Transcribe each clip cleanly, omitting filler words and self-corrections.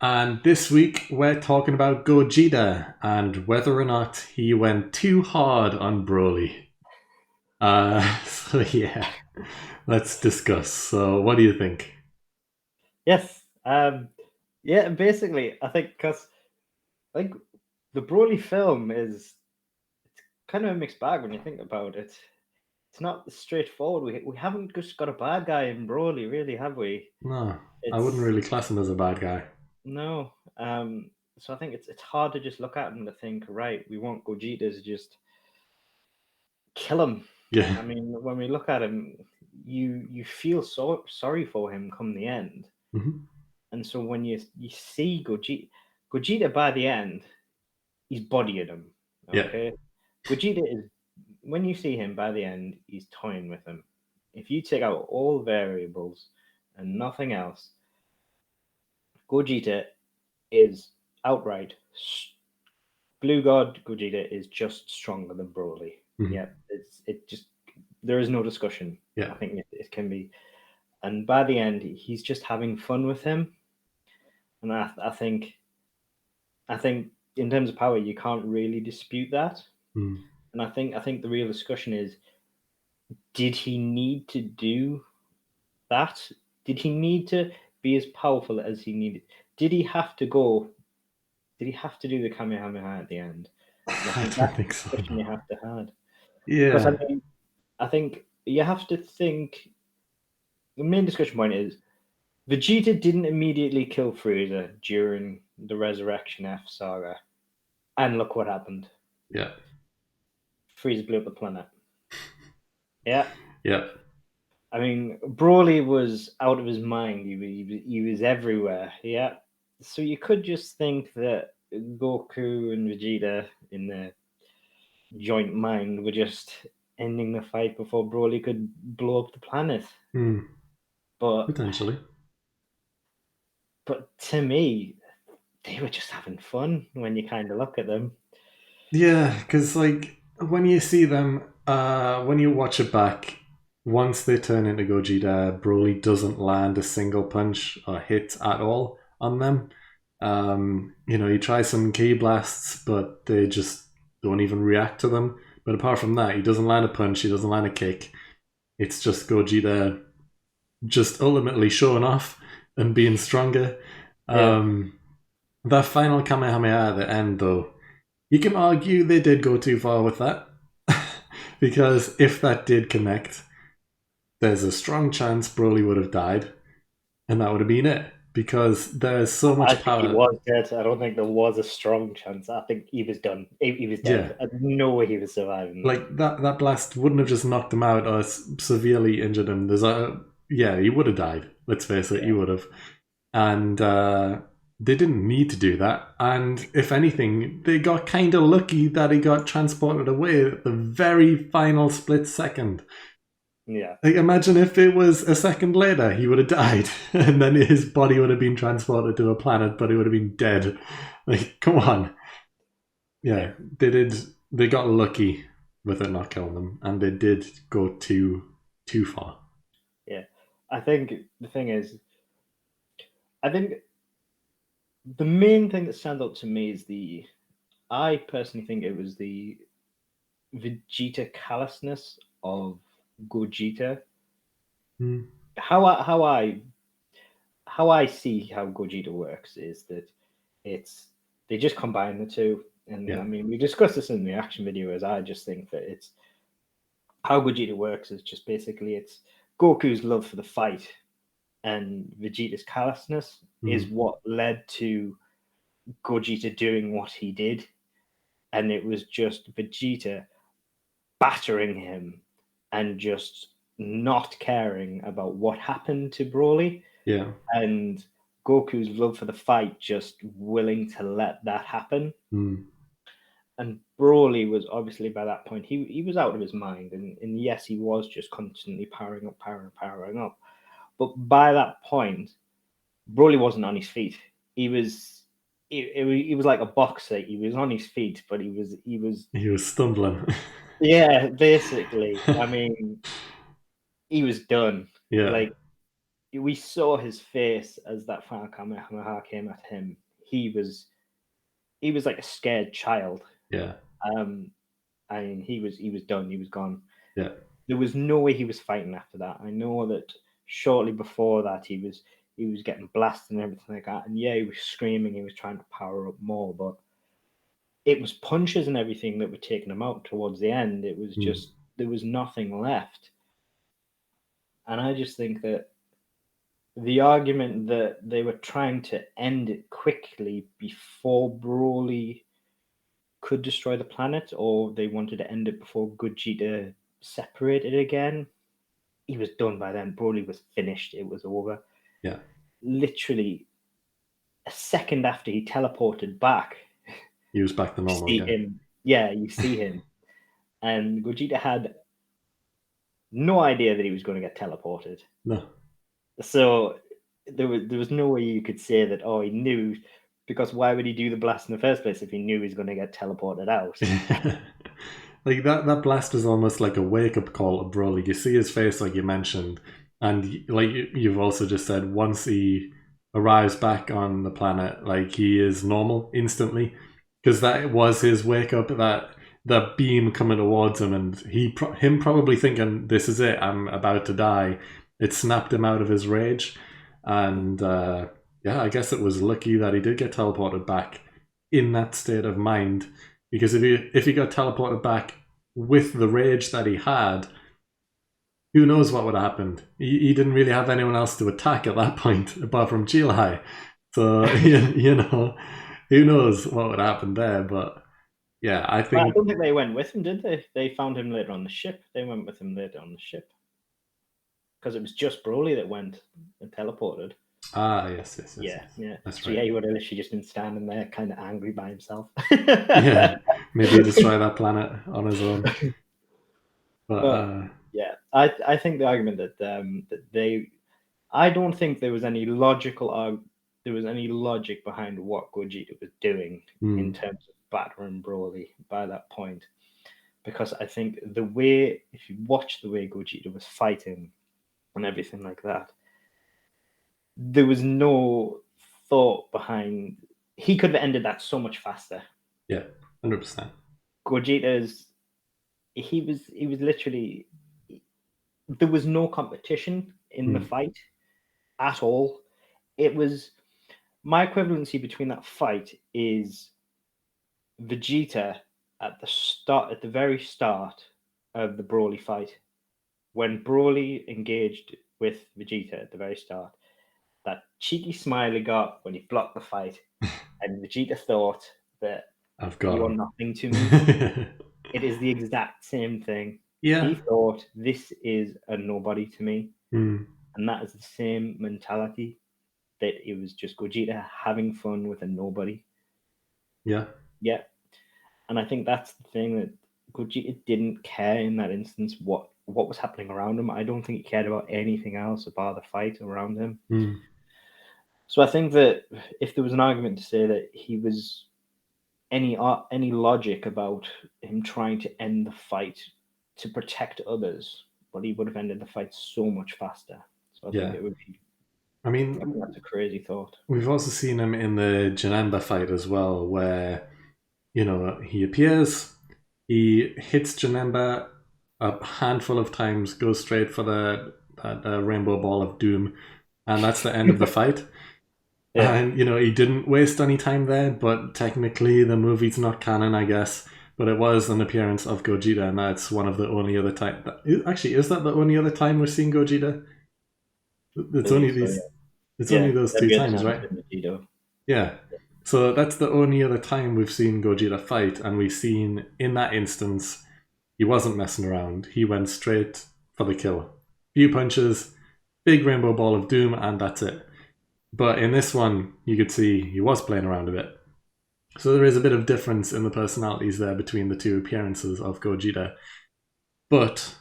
And this week we're talking about Gogeta and whether or not he went too hard on Broly. So yeah, let's discuss. So what do you think? Yes. Yeah, basically, I think because like the Broly film is kind of a mixed bag when you think about it. It's not straightforward. We haven't just got a bad guy in Broly, really, have we? No, I wouldn't It's really class him as a bad guy. no. So I think it's hard to just look at him to think, right, we want Gogeta to just kill him. Yeah. I mean, when we look at him, you feel so sorry for him come the end. Mhm. And so when you see Gogeta by the end, he's bodying him. Yeah. Okay, Gogeta is when you see him by the end, he's toying with him. If you take out all variables and nothing else, Gogeta is outright Blue God. Gogeta is just stronger than Broly. Mhm. Yeah, it just there is no discussion. Yeah. I think it can be, and by the end, he's just having fun with him, and I think in terms of power, you can't really dispute that. Mm. And I think the real discussion is: did he need to do that? Did he need to be as powerful as he needed? Did he have to go? Did he have to do the Kamehameha at the end? And I I think don't that's think the so. discussion No. you have to have. Because Yeah. I think you have to think. The main discussion point is Vegeta didn't immediately kill Frieza during the Resurrection F saga, and look what happened. Yeah. Frieza blew up the planet. Yeah, Yeah. I mean, Broly was out of his mind. He was everywhere. Yeah. So you could just think that Goku and Vegeta in their joint mind were just ending the fight before Broly could blow up the planet. Mm. But Potentially. but to me, they were just having fun when you kind of look at them. Yeah, because like when you see them, when you watch it back, once they turn into Gogeta, Broly doesn't land a single punch or hit at all on them. He tries some Ki blasts, but they just don't even react to them. But apart from that, he doesn't land a punch, he doesn't land a kick. It's just Gogeta just ultimately showing off and being stronger. Yeah, Um, that final Kamehameha at the end, though, you can argue they did go too far with that. Because if that did connect, there's a strong chance Broly would have died, and that would have been it. Because there's so I much think he power. was dead. I don't think there was a strong chance. I think he was done. He was Yeah, dead. I no way he was surviving that. like that blast wouldn't have just knocked him out or severely injured him. Yeah, he would have died. Let's face it, he Yeah. would have. And they didn't need to do that. And if anything, they got kind of lucky that he got transported away at the very final split second. Yeah. Like, imagine if it was a second later, he would have died, and then his body would have been transported to a planet, but he would have been dead. Like, come on. Yeah. Yeah, they did. They got lucky with it not killing them, and they did go too far. Yeah. I think the thing is, I think the main thing that stands out to me is I personally think it was the Vegeta callousness of Gogeta. Mm. How I see how Gogeta works is that it's they just combine the two. And Yeah. I mean, we discussed this in the action video. As I just think that it's how Gogeta works is just basically it's Goku's love for the fight and Vegeta's callousness is Mm. what led to Gogeta doing what he did, and it was just Vegeta battering him and just not caring about what happened to Broly, Yeah. and Goku's love for the fight just willing to let that happen. Mm. And Broly was obviously by that point he was out of his mind, and yes, he was just constantly powering up. But by that point, Broly wasn't on his feet. He was he was like a boxer. He was on his feet, but he was He was stumbling. yeah, basically. I mean, he was done. Yeah. Like we saw his face as that final Kamehameha came at him. He was like a scared child. Yeah. Um, I mean, he was done. He was gone. Yeah. There was no way he was fighting after that. I know that shortly before that he was getting blasted and everything like that. And yeah, he was screaming. He was trying to power up more, but it was punches and everything that were taking him out towards the end. It was Mm. just there was nothing left. And I just think that the argument that they were trying to end it quickly before Broly could destroy the planet, or they wanted to end it before Gogeta separated again. He was done by then. Broly was finished. It was over. Yeah. Literally a second after he teleported back, He was back to you normal see again. him. Yeah, you see him. And Gogeta had no idea that he was going to get teleported. No. So there was no way you could say that, oh, he knew, because why would he do the blast in the first place if he knew he was going to get teleported out? Like that blast is almost like a wake up call to Broly. You see his face, like you mentioned, and like you've also just said, once he arrives back on the planet, like he is normal instantly, because that was his wake up. That beam coming towards him, and him probably thinking, "This is it. I'm about to die." It snapped him out of his rage, and yeah, I guess it was lucky that he did get teleported back in that state of mind. Because if he got teleported back with the rage that he had, who knows what would have happened? He didn't really have anyone else to attack at that point, apart from Chilai. So you know, who knows what would happen there? But yeah, I I think don't think they went with him, did they? They found him later on the ship. They went with him later on the ship because it was just Broly that went and teleported. yes. That's So right. yeah, he would have literally just been standing there, kind of angry by himself. Yeah, maybe destroy that planet on his own. But But yeah, I think the argument that they, I don't think there was any there was any logic behind what Gogeta was doing in terms of battering Broly by that point, because I think the way, if you watch the way Gogeta was fighting and everything like that, there was no thought behind. He could have ended that so much faster. yeah, 100%. Gogeta's, he was literally, there was no competition in the fight at all. It was, my equivalency between that fight is Vegeta at the very start of the Broly fight, when Broly engaged with Vegeta at the very start. That cheeky smile he got when he blocked the fight, and Vegeta thought that I've got you're him. nothing to me. It is the exact same thing. Yeah. He thought, this is a nobody to me. Mm. And that is the same mentality, that it was just Gogeta having fun with a nobody. Yeah. Yeah. And I think that's the thing, that Gogeta didn't care in that instance what was happening around him. I don't think he cared about anything else about the fight around him. Mm. So I think that if there was an argument to say that he was any logic about him trying to end the fight to protect others, but he would have ended the fight so much faster. So I think it would be. I mean, That's a crazy thought. we've also seen him in the Janemba fight as well, where he appears, he hits Janemba a handful of times, goes straight for that rainbow ball of doom, and that's the end of the fight. Yeah. And he didn't waste any time there, but technically the movie's not canon, I guess. But it was an appearance of Gogeta, and that's one of the only other time. Actually, is that the only other time we're seeing Gogeta? It's only these. It's only those two times, right? Yeah. So that's the only other time we've seen Gogeta fight, and we've seen in that instance he wasn't messing around. He went straight for the kill. Few punches, big rainbow ball of doom, and that's it. But in this one, you could see he was playing around a bit. So there is a bit of difference in the personalities there between the two appearances of Gogeta. But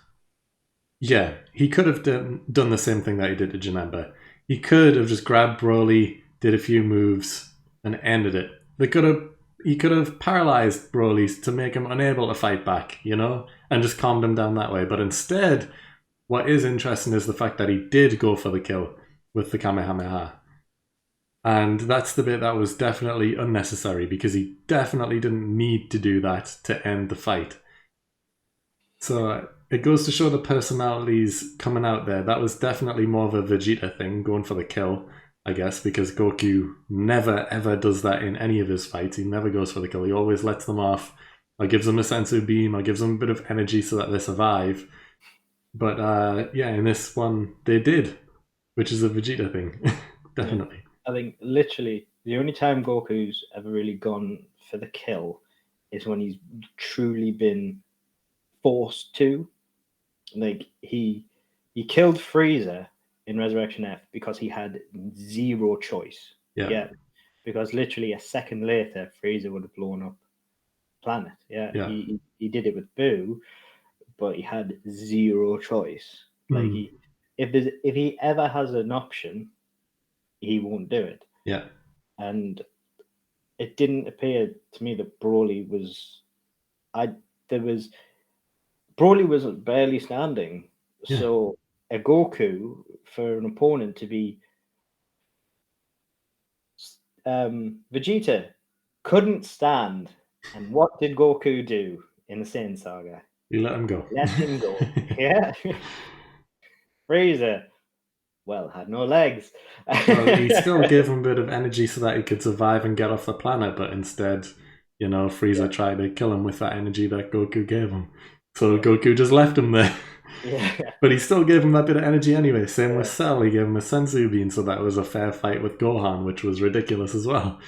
yeah, he could have done the same thing that he did to Janemba. He could have just grabbed Broly, did a few moves, and ended it. He could have paralyzed Broly to make him unable to fight back, and just calmed him down that way. But instead, what is interesting is the fact that he did go for the kill. with the Kamehameha. And that's the bit that was definitely unnecessary because he definitely didn't need to do that to end the fight. So it goes to show the personalities coming out there. That was definitely more of a Vegeta thing, going for the kill, I guess, because Goku never ever does that in any of his fights. He never goes for the kill. He always lets them off, or gives them a sensu beam, or gives them a bit of energy so that they survive. But yeah, in this one, they did, which is a Vegeta thing. Yeah. Definitely. I think literally the only time Goku's ever really gone for the kill is when he's truly been forced to. Like he killed Frieza in Resurrection F because he had zero choice. Yeah. Yeah. Because literally a second later, Frieza would have blown up planet. Yeah. Yeah. He did it with Boo, but he had zero choice. Like Mm. if he ever has an option, he won't do it. Yeah. And it didn't appear to me that Broly was I there was Broly was barely standing. Yeah. So a Goku for an opponent to be Vegeta couldn't stand. And what did Goku do in the Saiyan saga? You let him go. Let him go. Yeah. Frieza, well, had no legs. Well, he still gave him a bit of energy so that he could survive and get off the planet, but instead, Frieza Yeah. tried to kill him with that energy that Goku gave him. So Yeah. Goku just left him there. Yeah. But he still gave him that bit of energy anyway. Same with Yeah. Cell, he gave him a Senzu Bean, so that was a fair fight with Gohan, which was ridiculous as well.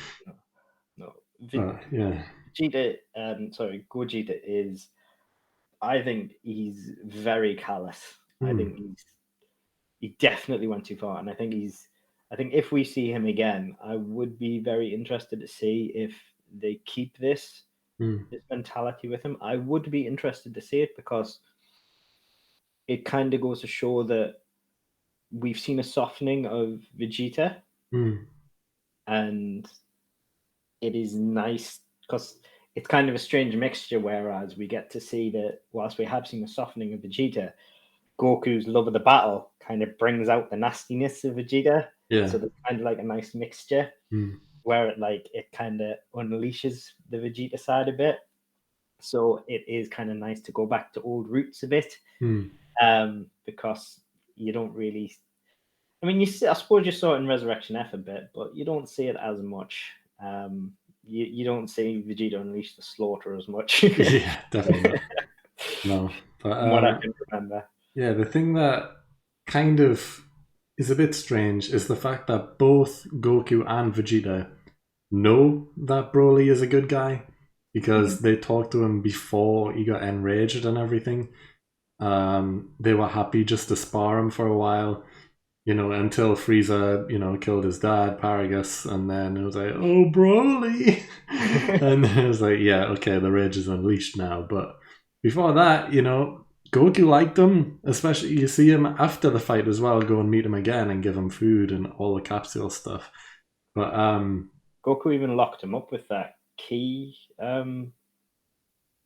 No. Yeah. Vegeta, Gogeta is, I think he's very callous. I Hmm. think he definitely went too far, and I think if we see him again, I would be very interested to see if they keep this Hmm. mentality with him. I would be interested to see it because it kind of goes to show that we've seen a softening of Vegeta, Hmm. and it is nice because it's kind of a strange mixture. Whereas we get to see that whilst we have seen a softening of Vegeta, Goku's love of the battle kind of brings out the nastiness of Vegeta. Yeah. So there's kind of like a nice mixture Hmm. where it kind of unleashes the Vegeta side a bit. So it is kind of nice to go back to old roots a bit, Hmm. because you don't really. I mean, I suppose you saw it in Resurrection F a bit, but you don't see it as much. You don't see Vegeta unleash the slaughter as much. Yeah, definitely not. No. But From what I can remember. yeah, the thing that kind of is a bit strange is the fact that both Goku and Vegeta know that Broly is a good guy because they talked to him before he got enraged and everything. They were happy just to spar him for a while, until Frieza, killed his dad, Paragus, and then it was like, oh, Broly. And then it was like, yeah, okay, the rage is unleashed now. But before that, Goku liked him, especially you see him after the fight as well, go and meet him again and give him food and all the capsule stuff. But Goku even locked him up with that key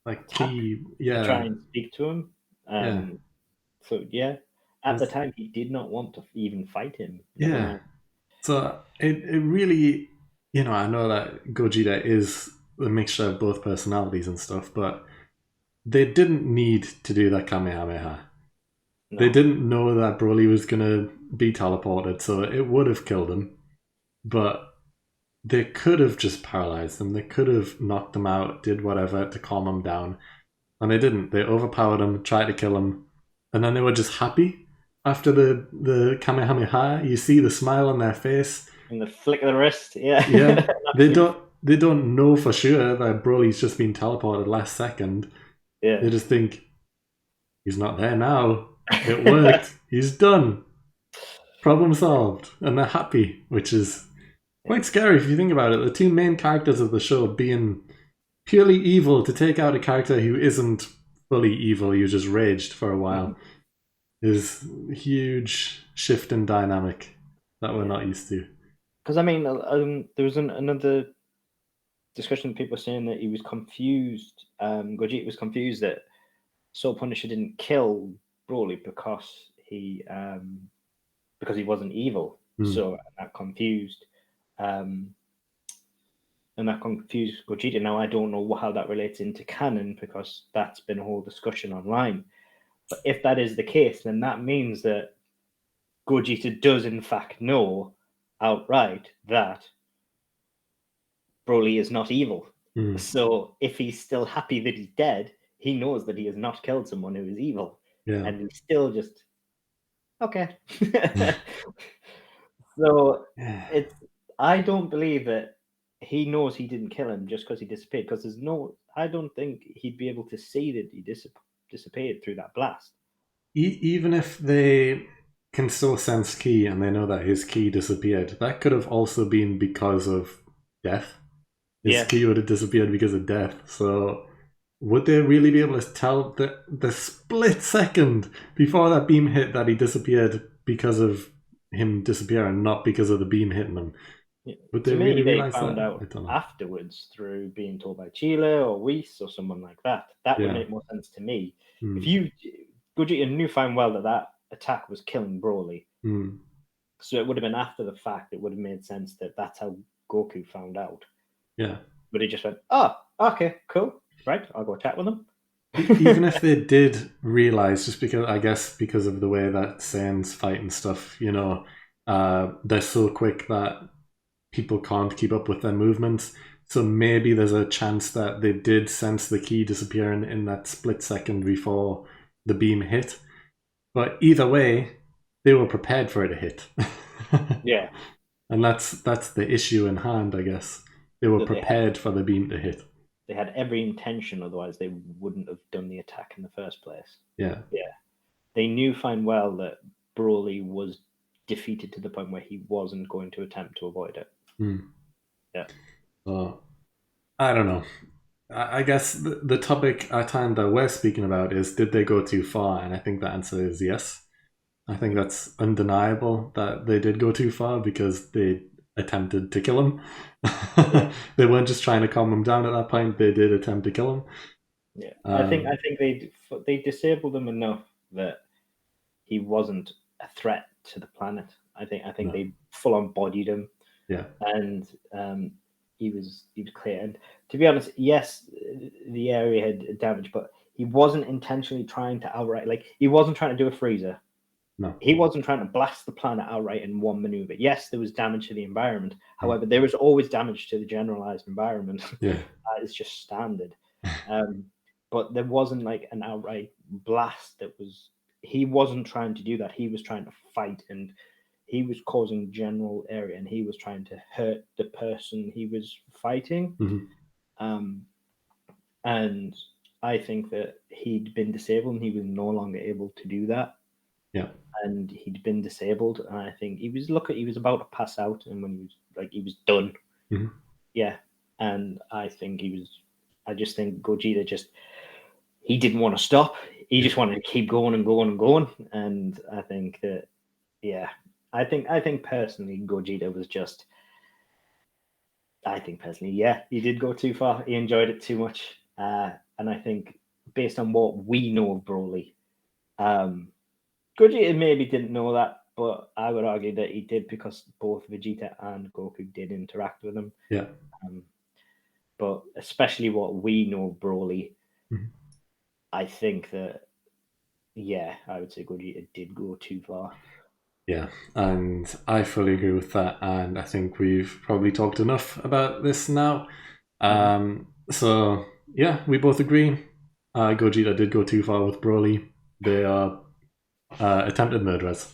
like tap key, to try yeah, and speak to him. yeah, So yeah, at the it's, time he did not want to even fight him. Never yeah. mind. So it really, I know that Gogeta is a mixture of both personalities and stuff, but they didn't need to do that Kamehameha. They No. didn't know that Broly was gonna be teleported, so it would have killed him. But they could have just paralyzed him. They could have knocked him out, did whatever to calm him down, and they didn't. They overpowered him, tried to kill him, and then they were just happy after the Kamehameha. You see the smile on their face. In the flick of the wrist, yeah. Yeah, they don't know for sure that Broly's just been teleported last second. Yeah. They just think he's not there now. It worked. He's done. Problem solved, and they're happy, which is quite scary if you think about it. The two main characters of the show being purely evil to take out a character who isn't fully evil, you just raged for a while, is a huge shift in dynamic that we're not used to. Because I mean, there was another discussion. People saying that he was confused. Gogeta was confused that Soul Punisher didn't kill Broly because he wasn't evil. Mm. So that confused. Um, and that confused Gogeta. Now I don't know how that relates into canon because that's been a whole discussion online. But if that is the case, then that means that Gogeta does in fact know outright that Broly is not evil. Mm. So if he's still happy that he's dead, he knows that he has not killed someone who is evil, Yeah. and he's still just okay. So it's I don't believe that he knows he didn't kill him just because he disappeared. Because there's no, I don't think he'd be able to see that he disappeared through that blast. Even if they can still sense ki and they know that his ki disappeared, that could have also been because of death. His Yeah, ki would have disappeared because of death. So would they really be able to tell the split second before that beam hit that he disappeared because of him disappearing, not because of the beam hitting him? yeah. Would they To me, really they realize found that? out I don't know. afterwards through being told by Chile or Whis or someone like that. That would Yeah. make more sense to me. If Mm. you Gogeta knew fine well that that attack was killing Broly, Mm. so it would have been after the fact. It would have made sense that that's how Goku found out. Yeah. But he just went, "Oh, okay, cool, right, I'll go chat with him." Even if they did realize, just because I guess because of the way that Saiyans fight and stuff, they're so quick that people can't keep up with their movements. So maybe there's a chance that they did sense the key disappearing in that split second before the beam hit. But either way, they were prepared for it to hit. Yeah, And that's the issue in hand, I guess. They were that prepared for the beam to hit. they had every intention, otherwise they wouldn't have done the attack in the first place. Yeah. Yeah, they knew fine well that Broly was defeated to the point where he wasn't going to attempt to avoid it. Mm. Yeah. So I don't know. I guess the topic at hand that we're speaking about is did they go too far? And I think the answer is yes. I think that's undeniable that they did go too far because they attempted to kill him. Yeah, They weren't just trying to calm him down at that point, they did attempt to kill him. yeah. I think they disabled him enough that he wasn't a threat to the planet. I think No. they full on bodied him, Yeah. and he was clear. And to be honest, yes, the area had damage, but he wasn't intentionally trying to outright, like he wasn't trying to do a freezer. No. He wasn't trying to blast the planet outright in one maneuver. Yes, there was damage to the environment. Mm. However, there was always damage to the generalized environment. Yeah. That is just standard. Um, but there wasn't like an outright blast that was. He wasn't trying to do that. He was trying to fight, and he was causing general area, and he was trying to hurt the person he was fighting. Hmm. Um, and I think that he'd been disabled, and he was no longer able to do that, Yeah. and he'd been disabled, and I think he was about to pass out, and when he was done. Hmm. Yeah. And I just think Gogeta just he didn't want to stop. He Yeah. just wanted to keep going and going and going. And I think that yeah. I think personally Gogeta was just I think personally, yeah, he did go too far. He enjoyed it too much. And I think based on what we know of Broly, um, Gogeta maybe didn't know that, but I would argue that he did because both Vegeta and Goku did interact with him. Yeah. Um, but especially what we know of Broly, Mhm. I think that yeah, I would say Gogeta did go too far. Yeah, and I fully agree with that. And I think we've probably talked enough about this now. Mhm. So yeah, we both agree. Gogeta did go too far with Broly. They are attempted murderers,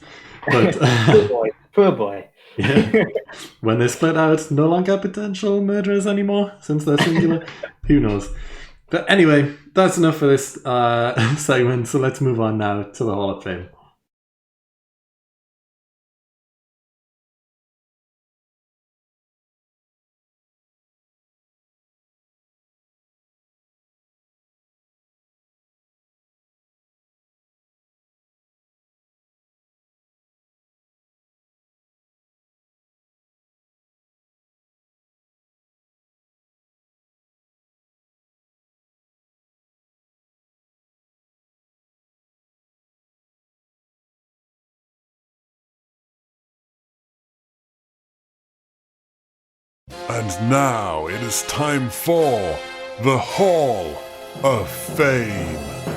but Poor boy, poor boy. yeah, when they split out, no longer potential murderers anymore since they're singular. Who knows? But anyway, that's enough for this segment. So let's move on now to the Hall of Fame. And now it is time for the Hall of Fame.